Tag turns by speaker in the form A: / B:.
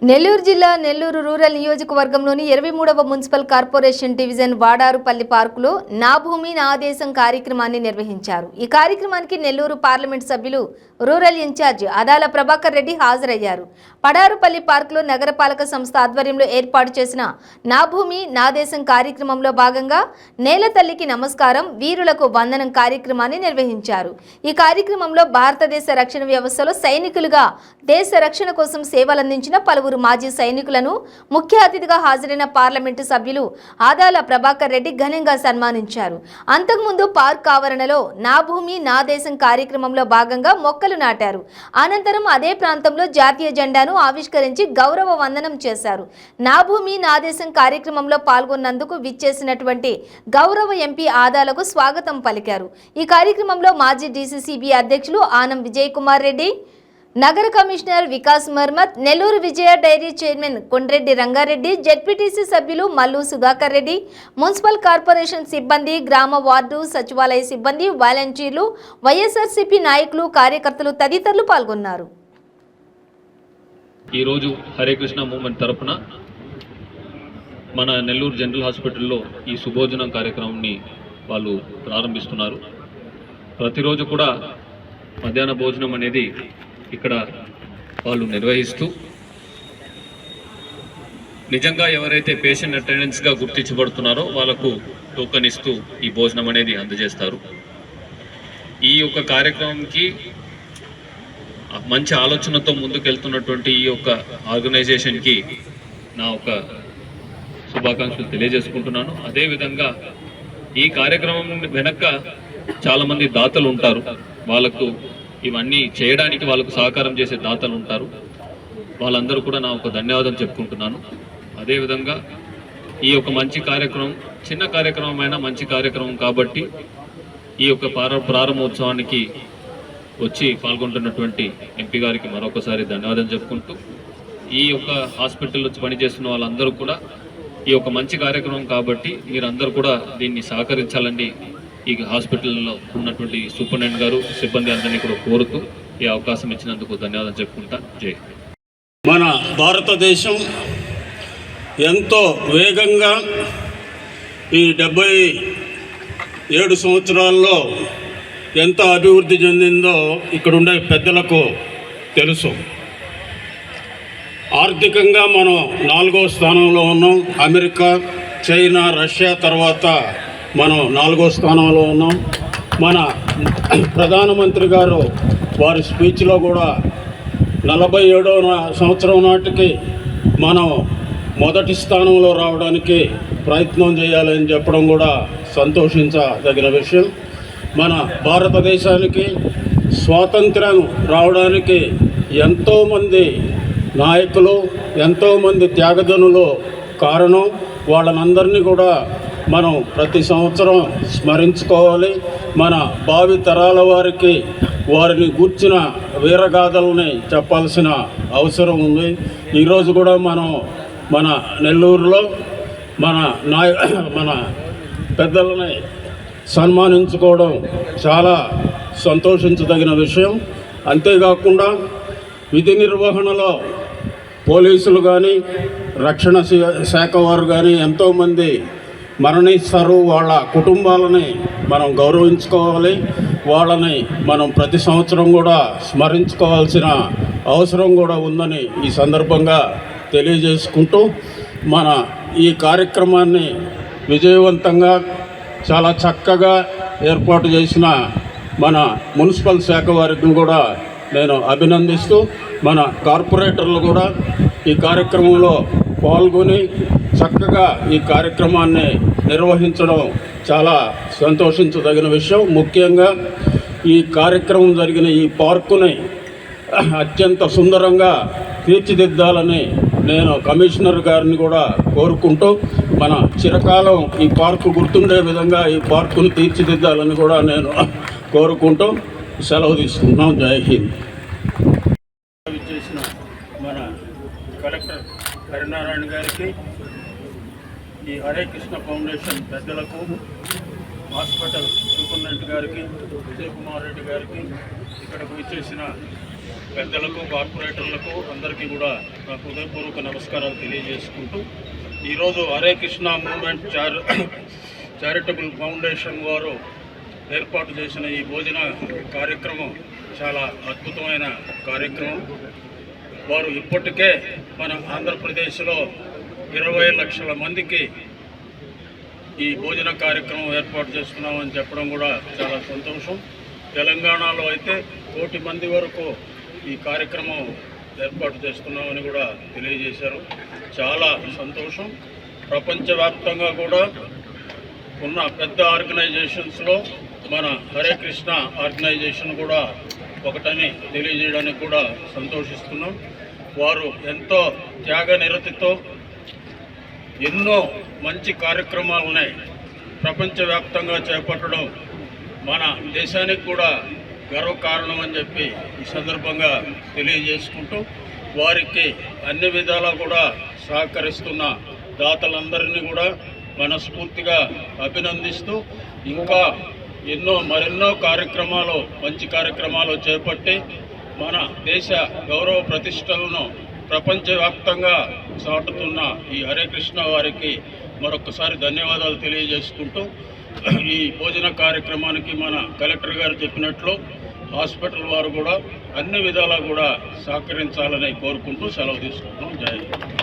A: నెల్లూరు జిల్లా నెల్లూరు రూరల్ నియోజకవర్గంలోని 23వ municipal corporation division వాడారుపల్లి పార్కులో నా భూమి నా దేశం కార్యక్రమాన్ని నిర్వహించారు. ఈ కార్యక్రమానికి నెల్లూరు పార్లమెంట్ సభ్యులు రూరల్ ఇన్ఛార్జ్ అదాల ప్రభాకర్ రెడ్డి హాజరయ్యారు. పడారుపల్లి పార్కులో నగరపాలక సంస్థ ఆధ్వర్యంలో ఏర్పాటు చేసిన నా భూమి నా దేశం కార్యక్రమంలో భాగంగా నేల తల్లికి నమస్కారం వీరులకు వందనం కార్యక్రమాన్ని నిర్వహించారు. ఈ కార్యక్రమంలో భారతదేశ రక్షణ వ్యవస్థలో సైనికులుగా దేశ రక్షణ కోసం సేవలందించిన పలువురు మాజీ సైనికులను ముఖ్య అతిథిగా హాజరైన పార్లమెంటు సభ్యులు ఆదాల ప్రభాకర్ రెడ్డి ఘనంగా సన్మానించారు. అంతకుముందు పార్క్ ఆవరణలో నా భూమి నా దేశం కార్యక్రమంలో భాగంగా మొక్కలు నాటారు. అనంతరం అదే ప్రాంతంలో జాతీయ జెండాను ఆవిష్కరించి గౌరవ వందనం చేశారు. నా భూమి నా దేశం కార్యక్రమంలో పాల్గొన్నందుకు విచ్చేసినటువంటి గౌరవ ఎంపీ ఆదాలకు స్వాగతం పలికారు. ఈ కార్యక్రమంలో మాజీ డీసీసీబీ అధ్యక్షులు ఆనం విజయ్ కుమార్ రెడ్డి, నగర commissioner Vikas Marmat, Nellore Vijaya dairy chairman Kondreddy Rangareddy, ZPTC సభ్యులు మల్లు సుధాకర్ రెడ్డి, మున్సిపల్ కార్పొరేషన్ సిబ్బంది, గ్రామ వార్డు సచివాలయ సిబ్బంది, వాలంటీర్లు, వైఎస్ఆర్సీపీ నాయకులు, కార్యకర్తలు తదితరులు పాల్గొన్నారు.
B: ఈరోజు హరే కృష్ణ మూవ్మెంట్ తరపున మన నెల్లూరు జనరల్ హాస్పిటల్లో ఈ సుభోజనం కార్యక్రమాన్ని వాళ్ళు ప్రారంభిస్తున్నారు. ప్రతిరోజు కూడా మధ్యాహ్న భోజనం అనేది ఇక్కడ వాళ్ళు నిర్వహిస్తూ నిజంగా ఎవరైతే పేషెంట్ అటెండెన్స్గా గుర్తించబడుతున్నారో వాళ్ళకు టోకెన్ ఇస్తూ ఈ భోజనం అనేది అందజేస్తారు. ఈ యొక్క కార్యక్రమంకి మంచి ఆలోచనతో ముందుకెళ్తున్నటువంటి ఈ యొక్క ఆర్గనైజేషన్కి నా ఒక శుభాకాంక్షలు తెలియజేసుకుంటున్నాను. అదేవిధంగా ఈ కార్యక్రమం వెనక చాలామంది దాతలు ఉంటారు. వాళ్ళకు ఇవన్నీ చేయడానికి వాళ్ళకు సహకారం చేసే దాతలు ఉంటారు. వాళ్ళందరూ కూడా నా ఒక ధన్యవాదాలు చెప్పుకుంటున్నాను. అదేవిధంగా ఈ యొక్క మంచి కార్యక్రమం, చిన్న కార్యక్రమం అయినా మంచి కార్యక్రమం కాబట్టి ఈ యొక్క ప్రారంభోత్సవానికి వచ్చి పాల్గొంటున్నటువంటి ఎంపీ గారికి మరొకసారి ధన్యవాదాలు చెప్పుకుంటూ ఈ యొక్క హాస్పిటల్లో పనిచేస్తున్న వాళ్ళందరూ కూడా ఈ యొక్క మంచి కార్యక్రమం కాబట్టి మీరందరూ కూడా దీన్ని సహకరించాలని ఈ హాస్పిటల్లో ఉన్నటువంటి సూపరింటెండెంట్ గారు సిబ్బంది అందరినీ కూడా కోరుతూ ఈ అవకాశం ఇచ్చినందుకు ధన్యవాదాలు చెప్పుకుంటా. జై.
C: మన భారతదేశం ఎంతో వేగంగా ఈ 77 సంవత్సరాల్లో ఎంత అభివృద్ధి చెందిందో ఇక్కడ ఉండే పెద్దలకు తెలుసు. ఆర్థికంగా మనం 4వ స్థానంలో ఉన్నాం. అమెరికా, చైనా, రష్యా తర్వాత మనం 4వ స్థానంలో ఉన్నాం. మన ప్రధానమంత్రి గారు వారి స్పీచ్లో కూడా 47వ సంవత్సరం నాటికి మనం మొదటి స్థానంలో రావడానికి ప్రయత్నం చేయాలని చెప్పడం కూడా సంతోషించదగిన విషయం. మన భారతదేశానికి స్వాతంత్ర్యం రావడానికి ఎంతోమంది నాయకులు, ఎంతోమంది త్యాగదనులు కారణం. వాళ్ళనందరినీ కూడా మనం ప్రతి సంవత్సరం స్మరించుకోవాలి. మన భావి తరాల వారికి వారిని గూర్చిన వీరగాథల్ని చెప్పాల్సిన అవసరం ఉంది. ఈరోజు కూడా మనం మన నెల్లూరులో మన పెద్దలని సన్మానించుకోవడం చాలా సంతోషించదగిన విషయం. అంతేకాకుండా విధి నిర్వహణలో పోలీసులు కానీ, రక్షణ శాఖ వారు కానీ ఎంతోమంది మరణిస్తారు. వాళ్ళ కుటుంబాలని మనం గౌరవించుకోవాలి. వాళ్ళని మనం ప్రతి సంవత్సరం కూడా స్మరించుకోవాల్సిన అవసరం కూడా ఉందని ఈ సందర్భంగా తెలియజేసుకుంటూ మన ఈ కార్యక్రమాన్ని విజయవంతంగా చాలా చక్కగా ఏర్పాటు చేసిన మన మున్సిపల్ శాఖ వారికి కూడా నేను అభినందిస్తూ, మన కార్పొరేటర్లు కూడా ఈ కార్యక్రమంలో పాల్గొని చక్కగా ఈ కార్యక్రమాన్ని నిర్వహించడం చాలా సంతోషించదగిన విషయం. ముఖ్యంగా ఈ కార్యక్రమం జరిగిన ఈ పార్కుని అత్యంత సుందరంగా తీర్చిదిద్దాలని నేను కమిషనర్ గారిని కూడా కోరుకుంటూ, మన చిరకాలం ఈ పార్కు గుర్తుండే విధంగా ఈ పార్కును తీర్చిదిద్దాలని కూడా నేను కోరుకుంటూ సెలవు తీసుకుంటున్నాం. జై హింద్. చేసిన మన కలెక్టర్ హరినారాయణ గారికి, ఈ హరే కృష్ణ ఫౌండేషన్ పెద్దలకు, హాస్పిటల్ సూపరింటెండెంట్ గారికి, విజయ్ కుమార్ రెడ్డి గారికి, ఇక్కడకు వచ్చేసిన పెద్దలకు, కార్పొరేటర్లకు అందరికీ కూడా నా హృదయపూర్వక నమస్కారాలు తెలియజేసుకుంటూ ఈరోజు Hare Krishna movement charitable foundation వారు ఏర్పాటు చేసిన ఈ భోజన కార్యక్రమం చాలా అద్భుతమైన కార్యక్రమం. వారు ఇప్పటికే మన ఆంధ్రప్రదేశ్లో 20 లక్షల మందికి ఈ భోజన కార్యక్రమం ఏర్పాటు చేస్తున్నామని చెప్పడం కూడా చాలా సంతోషం. తెలంగాణలో అయితే 1 కోటి మంది వరకు ఈ కార్యక్రమం ఏర్పాటు చేస్తున్నామని కూడా తెలియజేశారు. చాలా సంతోషం. ప్రపంచవ్యాప్తంగా కూడా ఉన్న పెద్ద ఆర్గనైజేషన్స్లో మన హరే కృష్ణ ఆర్గనైజేషన్ కూడా ఒకటని తెలియజేయడానికి కూడా సంతోషిస్తున్నాం. వారు ఎంతో త్యాగ నిరతితో ఎన్నో మంచి కార్యక్రమాలని ప్రపంచవ్యాప్తంగా చేపట్టడం మన దేశానికి కూడా గర్వకారణం అని చెప్పి ఈ సందర్భంగా తెలియజేసుకుంటూ వారికి అన్ని విధాలా కూడా సహకరిస్తున్న దాతలందరినీ కూడా మనస్ఫూర్తిగా అభినందిస్తూ ఇంకా మరెన్నో కార్యక్రమాలు, మంచి కార్యక్రమాలు చేపట్టి మన దేశ గౌరవ ప్రతిష్టలను ప్రపంచవ్యాప్తంగా చాటుతున్న ఈ హరే కృష్ణ వారికి మరొకసారి ధన్యవాదాలు తెలియజేసుకుంటూ ఈ భోజన కార్యక్రమానికి మన కలెక్టర్ గారు చెప్పినట్లు హాస్పిటల్ వారు కూడా అన్ని విధాలా కూడా సహకరించాలని కోరుకుంటూ సెలవు తీసుకుంటున్నాం. జై హింద్.